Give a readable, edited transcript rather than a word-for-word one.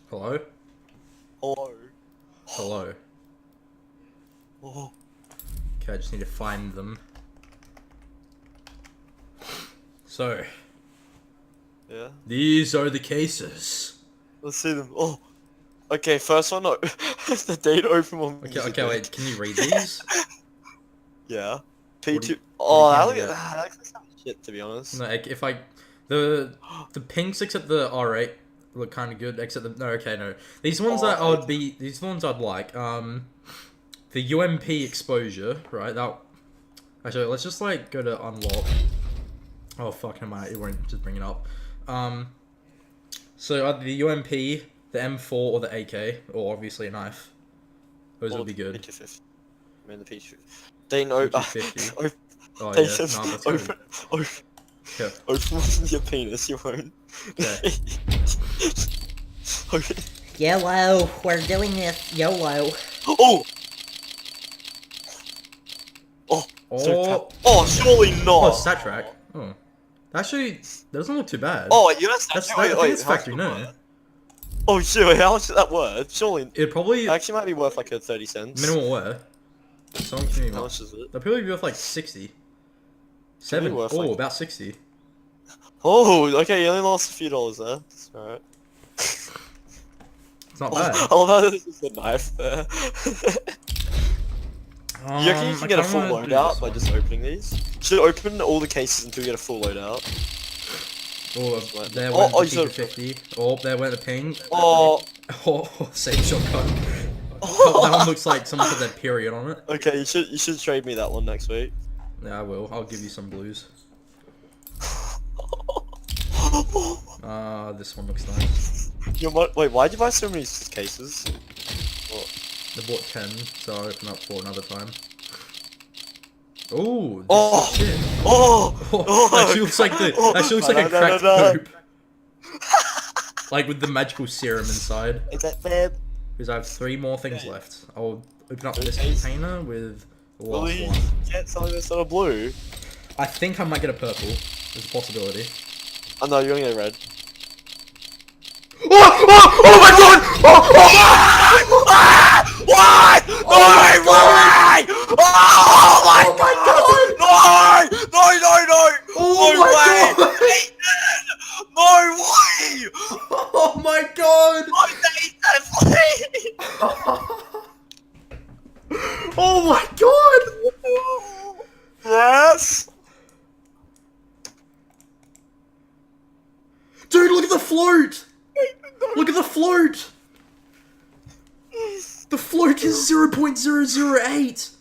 Hello? Hello. Hello. Oh. Okay, I just need to find them. So, Yeah. these are the cases. Let's see them. Oh. Okay, first one. No. The date open one. Okay, wait, can you read these? Yeah. What do P2. you Oh, that think looks of that looks like shit, to be honest. No, if I... The pinks except the R8 look kind of good, except the... No, okay, no. These ones that I would be... These are the ones I'd like. The UMP exposure, right? That... Actually, let's just, like, go to unlock. Oh, fuck, it won't just bring it up. So either the UMP, the M4, or the AK, or obviously a knife. Those would be good. P250. I mean the P250. They know. P250. Oh They yeah, said nah, that's good. Yeah. open your penis, you won't. Okay. Okay. YOLO, we're doing this, YOLO. Oh! Oh, Oh, surely not! oh, stat track. Oh. Actually, that doesn't look too bad. Oh, wait, that's I wait, think wait, it's how much factory is new. that? Oh shit, wait, how much is that worth? Surely, It probably... actually might be worth like a 30 cents. Minimal wear. Someone can How much is it? They'll probably be worth like 60. Seven. worth, Oh, like- about 60. Oh, okay, you only lost a few dollars there. That's alright. It's not bad. I love how this is a knife there. You reckon you can get a full loadout by just opening these? Should open all the cases until you get a full loadout. Oh, there Oh, went oh, the you P250. Oh, there went the ping. Oh, Oh, same shotgun. That one looks like someone put their period on it. okay, you should trade me that one next week. Yeah, I will. I'll give you some blues. This one looks nice. Wait, why'd you buy so many cases? I bought 10, so I'll open up for another time. Ooh, this Oh! is shit. Oh! Oh, that actually looks like actually looks like a cracked poop. Like with the magical serum inside. Is that bad? Because I have 3 more things left. I'll open up this Okay. container with the last Will you one. get something that's not a blue? I think I might get a purple. There's a possibility. Oh no, you're gonna get red. Oh! Oh! Oh my god! Oh! Oh! What? Oh my Why? Oh my god! No! No! No! No! Oh No my way! god! Nathan! No way! Oh my god! Oh, Nathan, please! Oh my god! Yes. Dude, look at the float! Look at the float! The float is 0.008!